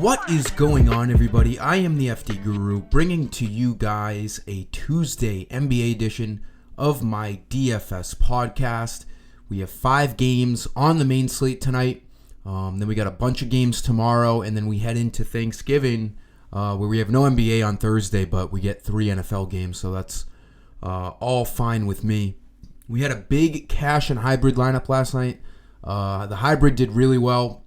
What is going on, everybody? I am the FD Guru, bringing to you guys a Tuesday NBA edition of my DFS podcast. We have 5 games on the main slate tonight. Then we got a bunch of games tomorrow, and then we head into Thanksgiving, where we have no NBA on Thursday, but we get 3 NFL games, so that's all fine with me. We had a big cash and hybrid lineup last night. The hybrid did really well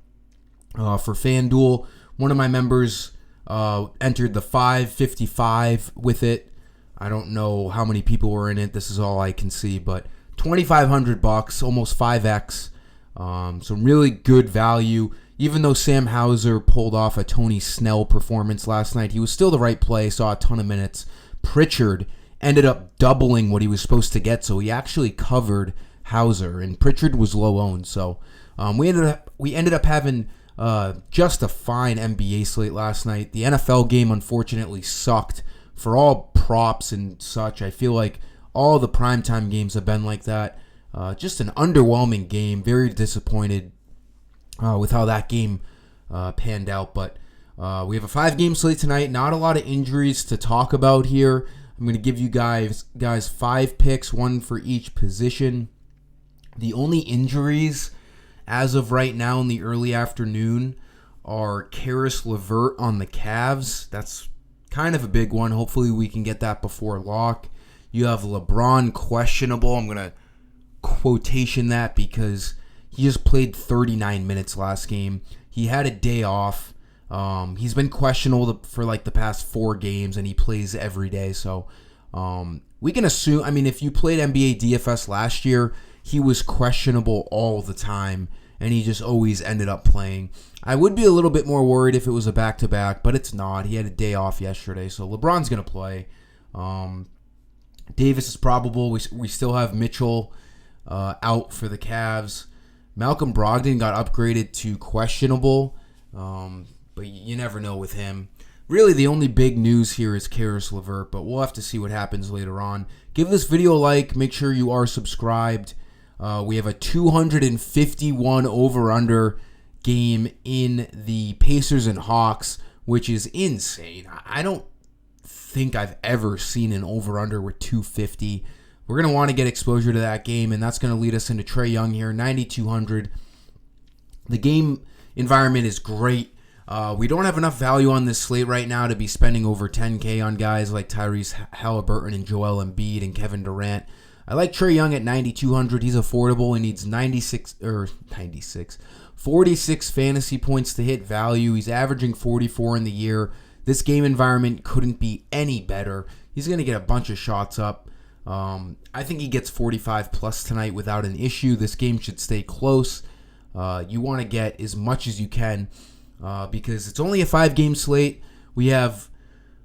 for FanDuel. One of my members entered the 555 with it. I don't know how many people were in it. This is all I can see, but $2,500, almost 5x. Some really good value. Even though Sam Hauser pulled off a Tony Snell performance last night, he was still the right play, saw a ton of minutes. Pritchard ended up doubling what he was supposed to get, so he actually covered Hauser, and Pritchard was low owned. So we ended up having just a fine NBA slate last night. The NFL game unfortunately sucked for all props and such. I feel like all the primetime games have been like that. Just an underwhelming game. Very disappointed with how that game panned out. But we have a 5-game slate tonight. Not a lot of injuries to talk about here. I'm going to give you guys 5 picks, one for each position. The only injuries as of right now in the early afternoon are Caris LeVert on the Cavs. That's kind of a big one. Hopefully we can get that before lock. You have LeBron questionable. I'm going to quotation that because he just played 39 minutes last game. He had a day off. He's been questionable for like the past 4 games, and he plays every day. So we can assume, if you played NBA DFS last year, he was questionable all the time, and he just always ended up playing. I would be a little bit more worried if it was a back-to-back, but it's not. He had a day off yesterday, so LeBron's going to play. Davis is probable. We still have Mitchell out for the Cavs. Malcolm Brogdon got upgraded to questionable, but you never know with him. Really, the only big news here is Caris LeVert, but we'll have to see what happens later on. Give this video a like. Make sure you are subscribed. We have a 251 over-under game in the Pacers and Hawks, which is insane. I don't think I've ever seen an over-under with 250. We're going to want to get exposure to that game, and that's going to lead us into Trae Young here, 9,200. The game environment is great. We don't have enough value on this slate right now to be spending over 10K on guys like Tyrese Halliburton and Joel Embiid and Kevin Durant. I like Trae Young at 9,200. He's affordable. He needs 46 fantasy points to hit value. He's averaging 44 in the year. This game environment couldn't be any better. He's going to get a bunch of shots up. I think he gets 45 plus tonight without an issue. This game should stay close. You want to get as much as you can because it's only a 5-game slate. We have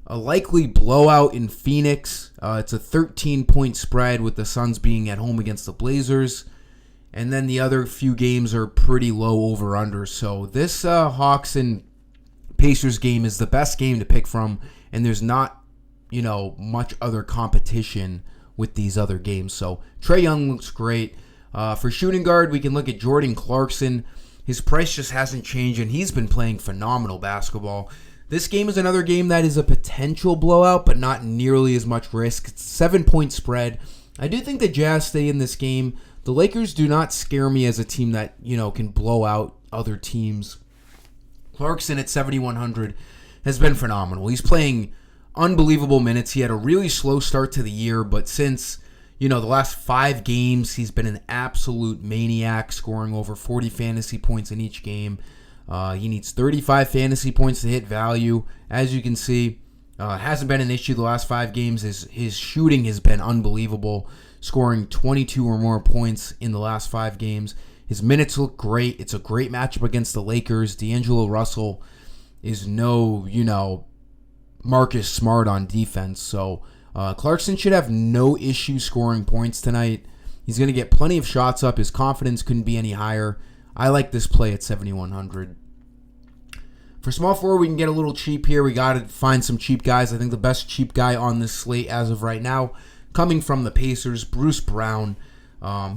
a likely blowout in Phoenix. It's a 13-point spread with the Suns being at home against the Blazers. And then the other few games are pretty low over-under. So this Hawks and Pacers game is the best game to pick from. And there's not, much other competition with these other games. So Trae Young looks great. For shooting guard, we can look at Jordan Clarkson. His price just hasn't changed, and he's been playing phenomenal basketball. This game is another game that is a potential blowout, but not nearly as much risk. It's a 7-point spread. I do think the Jazz stay in this game. The Lakers do not scare me as a team that, can blow out other teams. Clarkson at 7,100 has been phenomenal. He's playing unbelievable minutes. He had a really slow start to the year, but since, the last 5 games, he's been an absolute maniac, scoring over 40 fantasy points in each game. He needs 35 fantasy points to hit value. As you can see, hasn't been an issue the last 5 games. His shooting has been unbelievable, scoring 22 or more points in the last 5 games. His minutes look great. It's a great matchup against the Lakers. D'Angelo Russell is no, Marcus Smart on defense. So Clarkson should have no issue scoring points tonight. He's going to get plenty of shots up. His confidence couldn't be any higher. I like this play at 7,100. For small forward, we can get a little cheap here. We got to find some cheap guys. I think the best cheap guy on this slate as of right now, coming from the Pacers, Bruce Brown.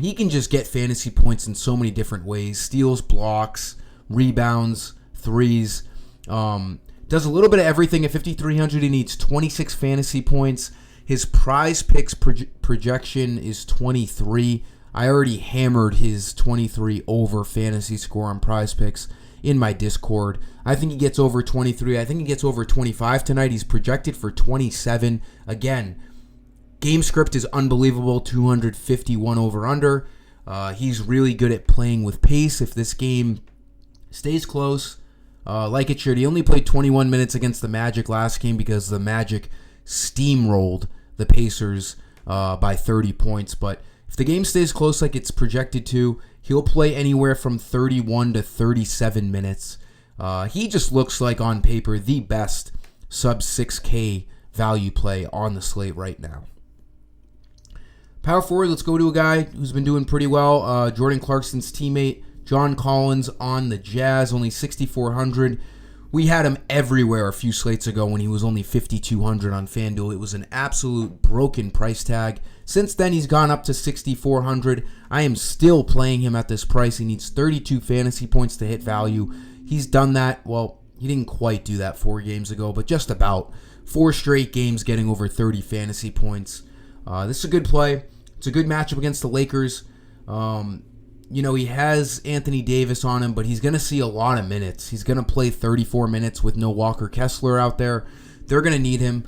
He can just get fantasy points in so many different ways. Steals, blocks, rebounds, threes. Does a little bit of everything. At 5,300, he needs 26 fantasy points. His prize picks projection is 23. I already hammered his 23 over fantasy score on prize picks in my Discord. I think he gets over 23. I think he gets over 25 tonight. He's projected for 27. Again, game script is unbelievable. 251 over under. He's really good at playing with pace. If this game stays close, like it should. He only played 21 minutes against the Magic last game because the Magic steamrolled the Pacers by 30 points. But if the game stays close like it's projected to, he'll play anywhere from 31 to 37 minutes. He just looks like, on paper, the best sub 6K value play on the slate right now. Power forward, let's go to a guy who's been doing pretty well. Jordan Clarkson's teammate, John Collins on the Jazz, only 6,400. We had him everywhere a few slates ago when he was only 5,200 on FanDuel. It was an absolute broken price tag. Since then, he's gone up to 6,400. I am still playing him at this price. He needs 32 fantasy points to hit value. He's done that. Well, he didn't quite do that 4 games ago, but just about. 4 straight games getting over 30 fantasy points. This is a good play. It's a good matchup against the Lakers. He has Anthony Davis on him, but he's going to see a lot of minutes. He's going to play 34 minutes with no Walker Kessler out there. They're going to need him.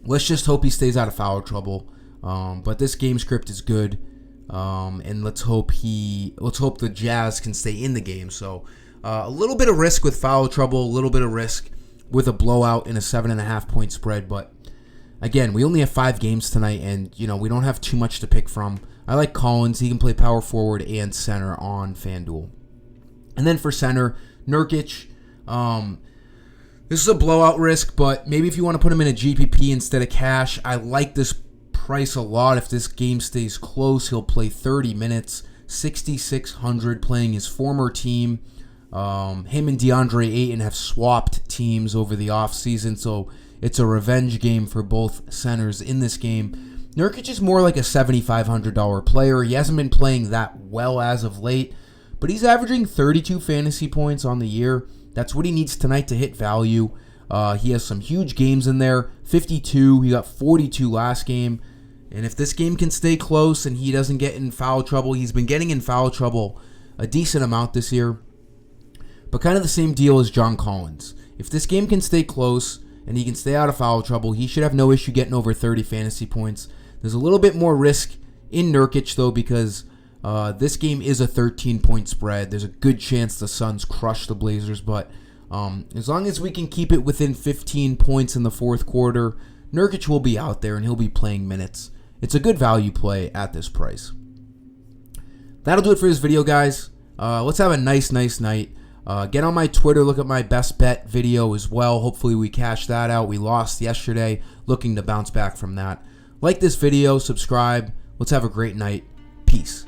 Let's just hope he stays out of foul trouble. But this game script is good, and let's hope the Jazz can stay in the game. So a little bit of risk with foul trouble, a little bit of risk with a blowout in a 7.5 point spread. But again, we only have 5 games tonight, and we don't have too much to pick from. I like Collins. He can play power forward and center on FanDuel. And then for center, Nurkic. This is a blowout risk, but maybe if you want to put him in a GPP instead of cash, I like this price a lot. If this game stays close, he'll play 30 minutes, 6,600 playing his former team. Him and DeAndre Ayton have swapped teams over the offseason, so it's a revenge game for both centers in this game. Nurkic is more like a $7,500 player. He hasn't been playing that well as of late, but he's averaging 32 fantasy points on the year. That's what he needs tonight to hit value. He has some huge games in there. 52, he got 42 last game. And if this game can stay close and he doesn't get in foul trouble, he's been getting in foul trouble a decent amount this year. But kind of the same deal as John Collins. If this game can stay close and he can stay out of foul trouble, he should have no issue getting over 30 fantasy points. There's a little bit more risk in Nurkic, though, because this game is a 13-point spread. There's a good chance the Suns crush the Blazers, but as long as we can keep it within 15 points in the fourth quarter, Nurkic will be out there and he'll be playing minutes. It's a good value play at this price. That'll do it for this video, guys. Let's have a nice night. Get on my Twitter, look at my best bet video as well. Hopefully we cash that out. We lost yesterday, looking to bounce back from that. Like this video, subscribe. Let's have a great night. Peace.